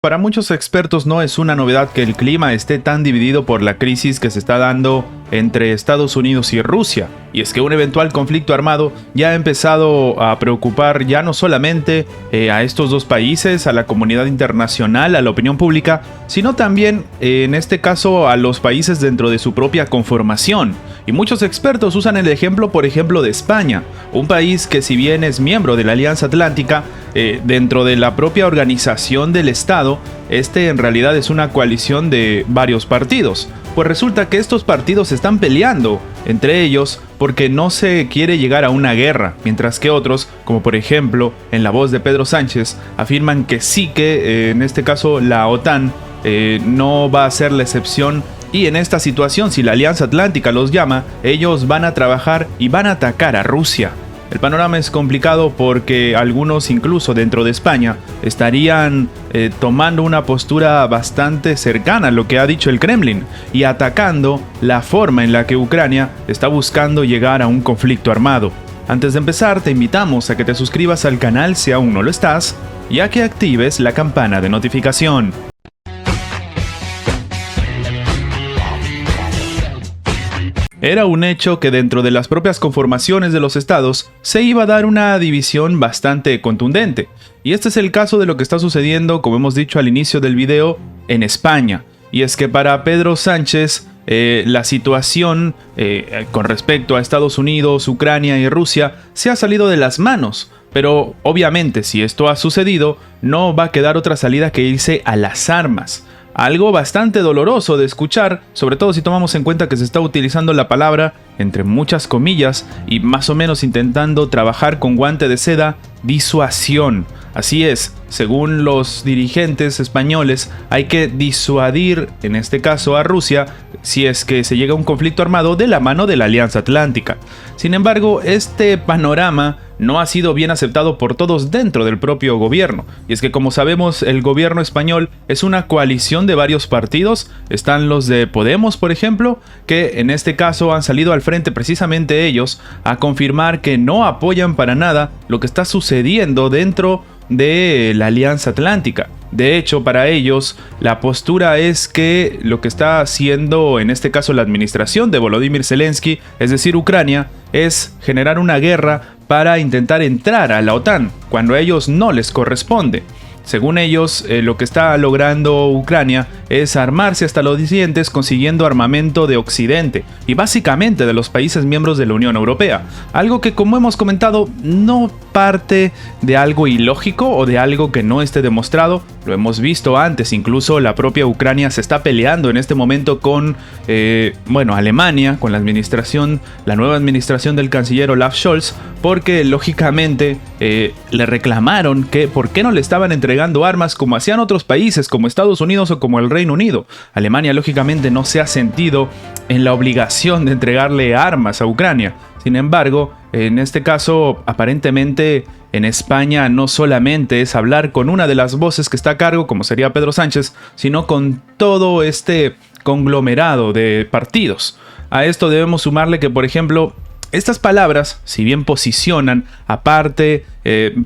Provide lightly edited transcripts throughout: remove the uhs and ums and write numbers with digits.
Para muchos expertos no es una novedad que el clima esté tan dividido por la crisis que se está dando entre Estados Unidos y Rusia. Y es que un eventual conflicto armado ya ha empezado a preocupar ya no solamente a estos dos países, a la comunidad internacional, a la opinión pública, sino también, en este caso, a los países dentro de su propia conformación. Y muchos expertos usan el ejemplo, por ejemplo, de España, un país que, si bien es miembro de la Alianza Atlántica, dentro de la propia organización del Estado, este en realidad es una coalición de varios partidos. Pues resulta que estos partidos están peleando entre ellos porque no se quiere llegar a una guerra, mientras que otros, como por ejemplo en la voz de Pedro Sánchez, afirman que sí que en este caso la OTAN no va a ser la excepción. Y en esta situación, si la Alianza Atlántica los llama, ellos van a trabajar y van a atacar a Rusia. El panorama es complicado porque algunos, incluso dentro de España, estarían tomando una postura bastante cercana a lo que ha dicho el Kremlin y atacando la forma en la que Ucrania está buscando llegar a un conflicto armado. Antes de empezar, te invitamos a que te suscribas al canal si aún no lo estás y a que actives la campana de notificación. Era un hecho que dentro de las propias conformaciones de los estados se iba a dar una división bastante contundente. Y este es el caso de lo que está sucediendo, como hemos dicho al inicio del video, en España. Y es que para Pedro Sánchez, la situación con respecto a Estados Unidos, Ucrania y Rusia se ha salido de las manos. Pero obviamente, si esto ha sucedido, no va a quedar otra salida que irse a las armas. Algo bastante doloroso de escuchar, sobre todo si tomamos en cuenta que se está utilizando la palabra entre muchas comillas y más o menos intentando trabajar con guante de seda, disuasión. Así es, según los dirigentes españoles, hay que disuadir, en este caso a Rusia, si es que se llega a un conflicto armado de la mano de la Alianza Atlántica. Sin embargo, este panorama no ha sido bien aceptado por todos dentro del propio gobierno. Y es que, como sabemos, el gobierno español es una coalición de varios partidos. Están los de Podemos, por ejemplo, que en este caso han salido al frente precisamente ellos a confirmar que no apoyan para nada lo que está sucediendo dentro de la Alianza Atlántica. De hecho, para ellos, la postura es que lo que está haciendo, en este caso la administración de Volodymyr Zelensky, es decir, Ucrania, es generar una guerra para intentar entrar a la OTAN, cuando a ellos no les corresponde. Según ellos, lo que está logrando Ucrania es armarse hasta los dientes consiguiendo armamento de Occidente y básicamente de los países miembros de la Unión Europea. Algo que, como hemos comentado, no parte de algo ilógico o de algo que no esté demostrado. Lo hemos visto antes, incluso la propia Ucrania se está peleando en este momento con Alemania, con la nueva administración del canciller Olaf Scholz, porque lógicamente le reclamaron que por qué no le estaban entregando armas como hacían otros países como Estados Unidos o como el Reino Unido. Alemania lógicamente no se ha sentido en la obligación de entregarle armas a Ucrania. Sin embargo, en este caso, aparentemente en España no solamente es hablar con una de las voces que está a cargo, como sería Pedro Sánchez, sino con todo este conglomerado de partidos. A esto debemos sumarle que, por ejemplo, estas palabras, si bien posicionan aparte,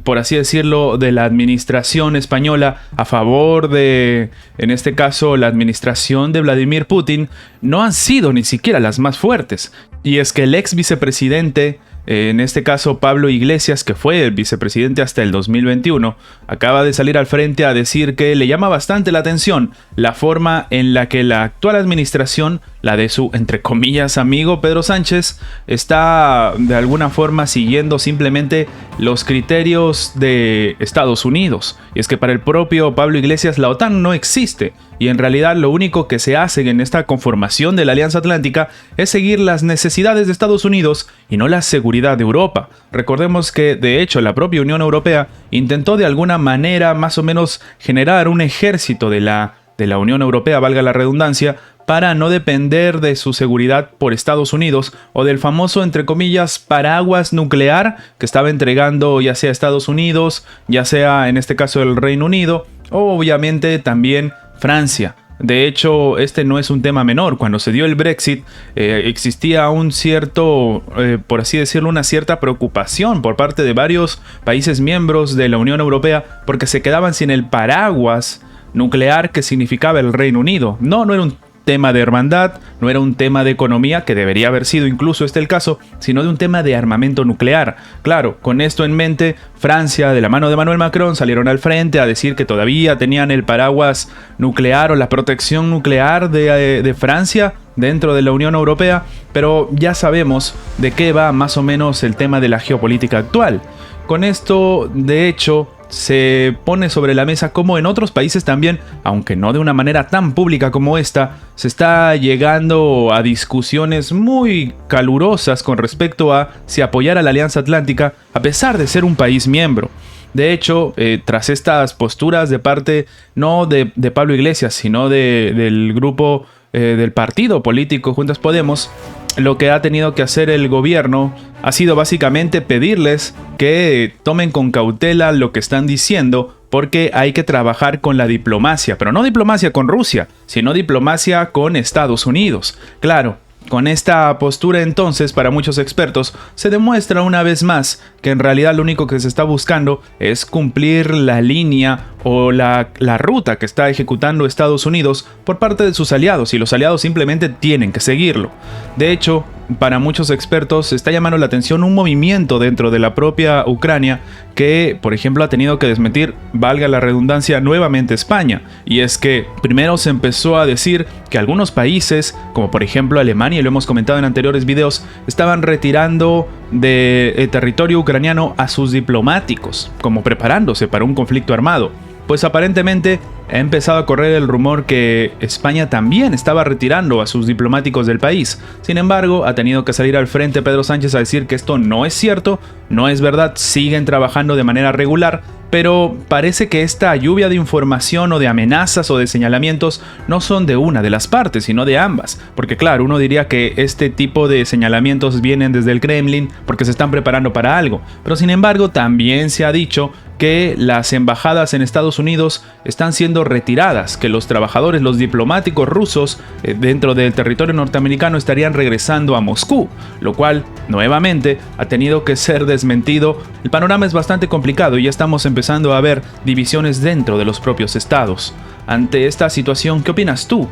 por así decirlo, de la administración española a favor de, en este caso, la administración de Vladimir Putin, no han sido ni siquiera las más fuertes. Y es que el ex vicepresidente, en este caso Pablo Iglesias, que fue el vicepresidente hasta el 2021, acaba de salir al frente a decir que le llama bastante la atención la forma en la que la actual administración, la de su, entre comillas, amigo Pedro Sánchez, está de alguna forma siguiendo simplemente los criterios de Estados Unidos. Y es que para el propio Pablo Iglesias la OTAN no existe. Y en realidad lo único que se hace en esta conformación de la Alianza Atlántica es seguir las necesidades de Estados Unidos y no la seguridad de Europa. Recordemos que, de hecho, la propia Unión Europea intentó de alguna manera más o menos generar un ejército de la Unión Europea, valga la redundancia, para no depender de su seguridad por Estados Unidos o del famoso, entre comillas, paraguas nuclear que estaba entregando ya sea Estados Unidos, ya sea en este caso el Reino Unido o obviamente también Francia. De hecho, este no es un tema menor. Cuando se dio el Brexit, existía un cierto, por así decirlo, una cierta preocupación por parte de varios países miembros de la Unión Europea porque se quedaban sin el paraguas nuclear que significaba el Reino Unido. No era un tema de hermandad, no era un tema de economía, que debería haber sido incluso el caso, sino de un tema de armamento nuclear. Claro, con esto en mente, Francia, de la mano de Emmanuel Macron, salieron al frente a decir que todavía tenían el paraguas nuclear o la protección nuclear de Francia dentro de la Unión Europea, pero ya sabemos de qué va más o menos el tema de la geopolítica actual. Con esto, de hecho, se pone sobre la mesa como en otros países también, aunque no de una manera tan pública como esta, se está llegando a discusiones muy calurosas con respecto a si apoyar a la Alianza Atlántica a pesar de ser un país miembro. De hecho, tras estas posturas de parte no de Pablo Iglesias, sino del grupo del partido político Juntos Podemos, lo que ha tenido que hacer el gobierno ha sido básicamente pedirles que tomen con cautela lo que están diciendo, porque hay que trabajar con la diplomacia, pero no diplomacia con Rusia, sino diplomacia con Estados Unidos. Claro, con esta postura entonces, para muchos expertos, se demuestra una vez más que en realidad lo único que se está buscando es cumplir la línea o la ruta que está ejecutando Estados Unidos por parte de sus aliados, y los aliados simplemente tienen que seguirlo. De hecho, para muchos expertos se está llamando la atención un movimiento dentro de la propia Ucrania que, por ejemplo, ha tenido que desmentir, valga la redundancia, nuevamente España. Y es que primero se empezó a decir que algunos países, como por ejemplo Alemania, y lo hemos comentado en anteriores videos, estaban retirando de territorio ucraniano a sus diplomáticos, como preparándose para un conflicto armado. Pues aparentemente ha empezado a correr el rumor que España también estaba retirando a sus diplomáticos del país. Sin embargo, ha tenido que salir al frente Pedro Sánchez a decir que esto no es cierto, no es verdad, siguen trabajando de manera regular, pero parece que esta lluvia de información o de amenazas o de señalamientos no son de una de las partes, sino de ambas. Porque claro, uno diría que este tipo de señalamientos vienen desde el Kremlin porque se están preparando para algo, pero sin embargo también se ha dicho que las embajadas en Estados Unidos están siendo retiradas, que los trabajadores, los diplomáticos rusos dentro del territorio norteamericano estarían regresando a Moscú, lo cual nuevamente ha tenido que ser desmentido. El panorama es bastante complicado y ya estamos empezando a ver divisiones dentro de los propios estados. Ante esta situación, ¿qué opinas tú?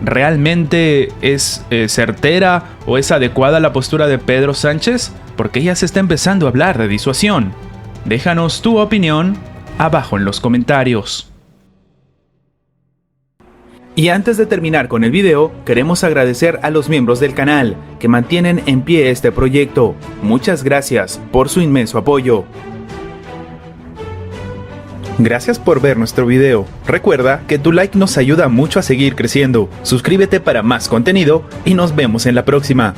¿Realmente es certera o es adecuada la postura de Pedro Sánchez? Porque ya se está empezando a hablar de disuasión. Déjanos tu opinión abajo en los comentarios. Y antes de terminar con el video, queremos agradecer a los miembros del canal que mantienen en pie este proyecto. Muchas gracias por su inmenso apoyo. Gracias por ver nuestro video. Recuerda que tu like nos ayuda mucho a seguir creciendo. Suscríbete para más contenido y nos vemos en la próxima.